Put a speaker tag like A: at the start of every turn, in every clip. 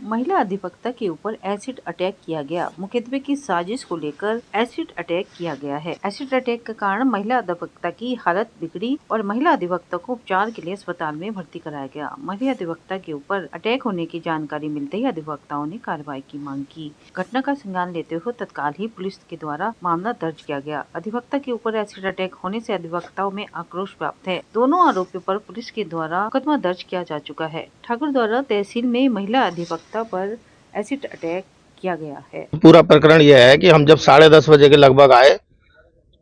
A: महिला अधिवक्ता के ऊपर एसिड अटैक किया गया। मुकदमे की साजिश को लेकर एसिड अटैक किया गया है। एसिड अटैक के कारण महिला अधिवक्ता की हालत बिगड़ी और महिला अधिवक्ता को उपचार के लिए अस्पताल में भर्ती कराया गया। महिला अधिवक्ता के ऊपर अटैक होने की जानकारी मिलते ही अधिवक्ताओं ने कार्रवाई की मांग की। घटना का संज्ञान लेते हुए तत्काल ही पुलिस के द्वारा मामला दर्ज किया गया। अधिवक्ता के ऊपर एसिड अटैक होने से अधिवक्ताओं में आक्रोश व्याप्त है। दोनों आरोपियों पर पुलिस के द्वारा मुकदमा दर्ज किया जा चुका है। ठाकुर द्वारा तहसील में महिला अधिवक्ता पर एसिड अटैक किया गया है।
B: पूरा प्रकरण यह है कि हम जब 10:30 बजे के लगभग आए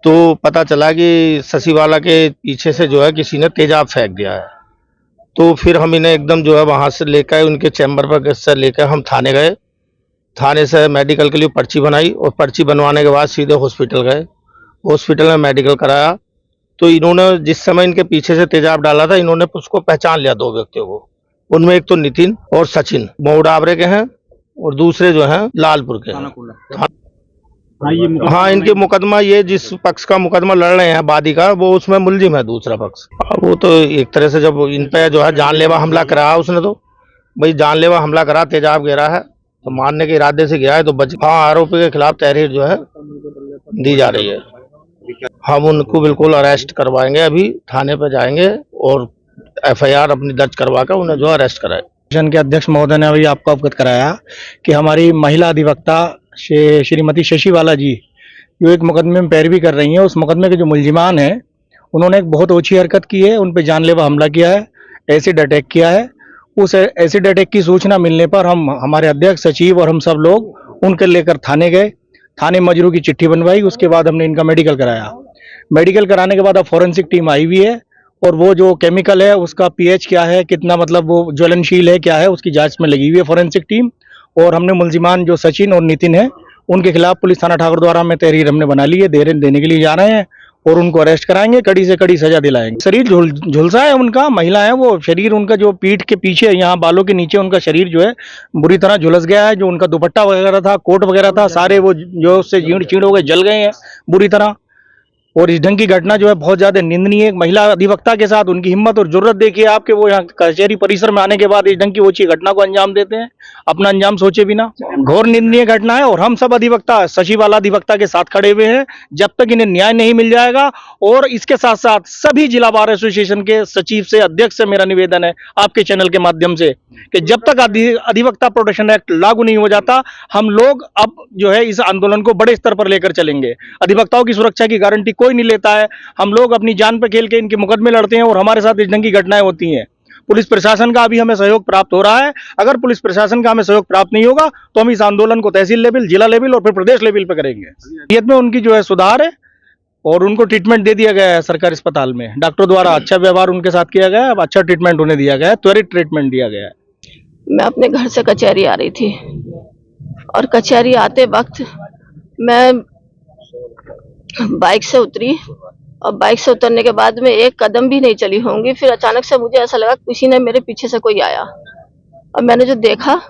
B: तो पता चला कि ससीवाला के पीछे से जो है किसी ने तेजाब फेंक दिया है। तो फिर हम इन्हें एकदम जो है वहां से लेकर उनके चैम्बर पर से लेकर हम थाने गए। थाने से मेडिकल के लिए पर्ची बनाई और पर्ची बनवाने के बाद सीधे हॉस्पिटल गए। हॉस्पिटल में मेडिकल कराया तो इन्होंने जिस समय इनके पीछे से तेजाब डाला था इन्होंने उसको पहचान लिया, दो व्यक्तियों को। उनमें एक तो नितिन और सचिन मोडावरे के हैं और दूसरे जो हैं लालपुर के हैं। हाँ, इनके मुकदमा ये जिस पक्ष का मुकदमा लड़ रहे हैं वादी का, वो उसमें मुलजिम है दूसरा पक्ष। वो तो एक तरह से जब इन पे जो है जानलेवा हमला कराया उसने, तो भाई जानलेवा हमला करा, तेजाब गिरा है तो मारने के इरादे से गया है तो बच। हाँ, आरोपी के खिलाफ तहरीर जो है दी जा रही है। हम उनको बिल्कुल अरेस्ट करवाएंगे, अभी थाने पर जाएंगे और FIR अपनी दर्ज करवा कर उन्हें जो अरेस्ट कराए।
C: के अध्यक्ष महोदय ने अभी आपको अवगत कराया कि हमारी महिला अधिवक्ता श्रीमती शशिवाला जी जो एक मुकदमे में पैरवी कर रही हैं, उस मुकदमे के जो मुलजिमान हैं उन्होंने एक बहुत ओछी हरकत की है, उन पर जानलेवा हमला किया है, एसिड अटैक किया है। उस एसिड अटैक की सूचना मिलने पर हम हमारे अध्यक्ष सचिव और हम सब लोग उनके लेकर थाने गए। थाने मजरू की चिट्ठी बनवाई, उसके बाद हमने इनका मेडिकल कराया। मेडिकल कराने के बाद अब फॉरेंसिक टीम आई हुई है और वो जो केमिकल है उसका pH क्या है, कितना मतलब वो ज्वलनशील है क्या है, उसकी जांच में लगी हुई है फॉरेंसिक टीम। और हमने मुलजिमान जो सचिन और नितिन है उनके खिलाफ पुलिस थाना ठाकुर द्वारा में तहरीर हमने बना ली है, देने के लिए जा रहे हैं और उनको अरेस्ट कराएंगे, कड़ी से कड़ी सजा दिलाएंगे। शरीर झुलसा है उनका, महिला है वो, शरीर उनका जो पीठ के पीछे यहाँ बालों के नीचे उनका शरीर जो है बुरी तरह झुलस गया है। जो उनका दुपट्टा वगैरह था, कोट वगैरह था, सारे वो जो उससे चीड़ हो गए, जल गए हैं बुरी तरह। और इस ढंग की घटना जो है बहुत ज्यादा निंदनीय है। महिला अधिवक्ता के साथ उनकी हिम्मत और जरूरत देखिए आपके, वो यहाँ कचहरी परिसर में आने के बाद इस ढंग की ओछी घटना को अंजाम देते हैं, अपना अंजाम सोचे बिना। घोर निंदनीय घटना है और हम सब अधिवक्ता शशिवाला अधिवक्ता के साथ खड़े हुए हैं जब तक इन्हें न्याय नहीं मिल जाएगा। और इसके साथ साथ सभी जिला बार एसोसिएशन के सचिव से, अध्यक्ष से मेरा निवेदन है आपके चैनल के माध्यम से कि जब तक अधिवक्ता प्रोटेक्शन एक्ट लागू नहीं हो जाता, हम लोग अब जो है इस आंदोलन को बड़े स्तर पर लेकर चलेंगे। अधिवक्ताओं की सुरक्षा की गारंटी कोई नहीं लेता है, हम लोग अपनी जान पर खेल के इनके मुकदमे लड़ते हैं और हमारे साथ इस ढंग की घटनाएं होती हैं। पुलिस प्रशासन का अभी हमें सहयोग प्राप्त हो रहा है। अगर पुलिस प्रशासन का हमें सहयोग प्राप्त नहीं होगा तो हम इस आंदोलन को तहसील लेवल, जिला लेवल और फिर प्रदेश लेवल पर करेंगे। नियत में उनकी जो है सुधार है और उनको ट्रीटमेंट दे दिया गया है सरकारी अस्पताल में। डॉक्टर द्वारा अच्छा व्यवहार उनके साथ किया गया है, अच्छा ट्रीटमेंट उन्हें दिया गया है, त्वरित ट्रीटमेंट दिया गया है।
D: मैं अपने घर से कचहरी आ रही थी और कचहरी आते वक्त मैं बाइक से उतरी और बाइक से उतरने के बाद में एक कदम भी नहीं चली होंगी, फिर अचानक से मुझे ऐसा लगा किसी ने मेरे पीछे से कोई आया और मैंने जो देखा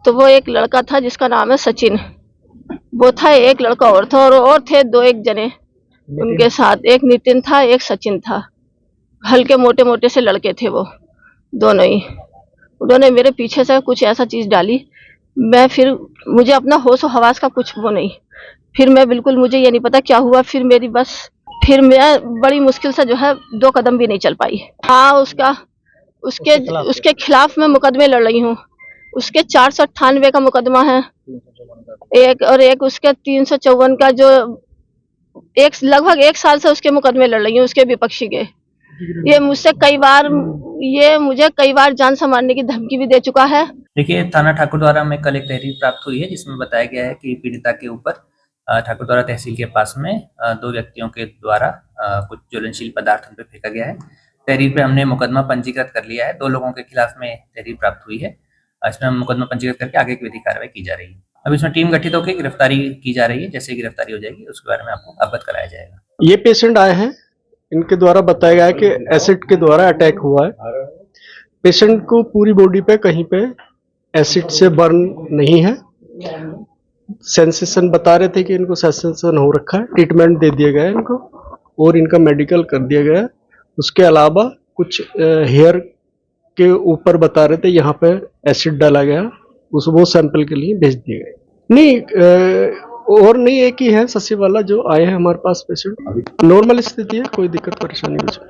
D: तो वो एक लड़का था जिसका नाम है सचिन। वो था, एक लड़का और था और थे दो एक जने उनके साथ, एक नितिन था, एक सचिन था। हल्के मोटे मोटे से लड़के थे वो दोनों ही। उन्होंने मेरे पीछे से कुछ ऐसा चीज डाली, मैं फिर मुझे अपना होश और हवास का कुछ वो नहीं, फिर मैं बिल्कुल, मुझे ये नहीं पता क्या हुआ। फिर मेरी बस, फिर मैं बड़ी मुश्किल से जो है 2 कदम भी नहीं चल पाई। हाँ, उसके खिलाफ मैं मुकदमे लड़ रही हूँ। उसके 498 का मुकदमा है एक, और एक उसके 354 का, जो लगभग 1 साल से उसके मुकदमे लड़ रही हूँ, उसके विपक्षी के। ये मुझे कई बार जान से मारने की धमकी भी दे चुका है।
E: देखिए, थाना ठाकुर द्वारा में कल एक तहरीर प्राप्त हुई है जिसमें बताया गया है कि पीड़िता के ऊपर ठाकुर द्वारा तहसील के पास में 2 व्यक्तियों के द्वारा कुछ ज्वलनशील पदार्थ उन पर फेंका गया है। तहरीर पे हमने मुकदमा पंजीकृत कर लिया है। 2 लोगों के खिलाफ में तहरीर प्राप्त हुई है। इसमें हम मुकदमा पंजीकृत करके आगे की विधिक कार्रवाई की जा रही है। अब इसमें टीम गठित होकर गिरफ्तारी की जा रही है। जैसे गिरफ्तारी हो जाएगी उसके बारे में आपको अवगत कराया जाएगा।
F: ये पेशेंट आए हैं, इनके द्वारा बताया गया है कि एसिड के द्वारा अटैक हुआ है। पेशेंट को पूरी बॉडी पे कहीं पे एसिड से बर्न नहीं है। सेंसेशन बता रहे थे कि इनको सेंसेशन हो रखा है, ट्रीटमेंट दे दिया गया है इनको और इनका मेडिकल कर दिया गया है। उसके अलावा कुछ हेयर के ऊपर बता रहे थे यहाँ पे एसिड डाला गया वो सैंपल के लिए भेज दिए गए। नहीं और नहीं, एक ही है शशि वाला जो आए हैं हमारे पास पेशेंट। नॉर्मल स्थिति है, कोई दिक्कत परेशानी नहीं।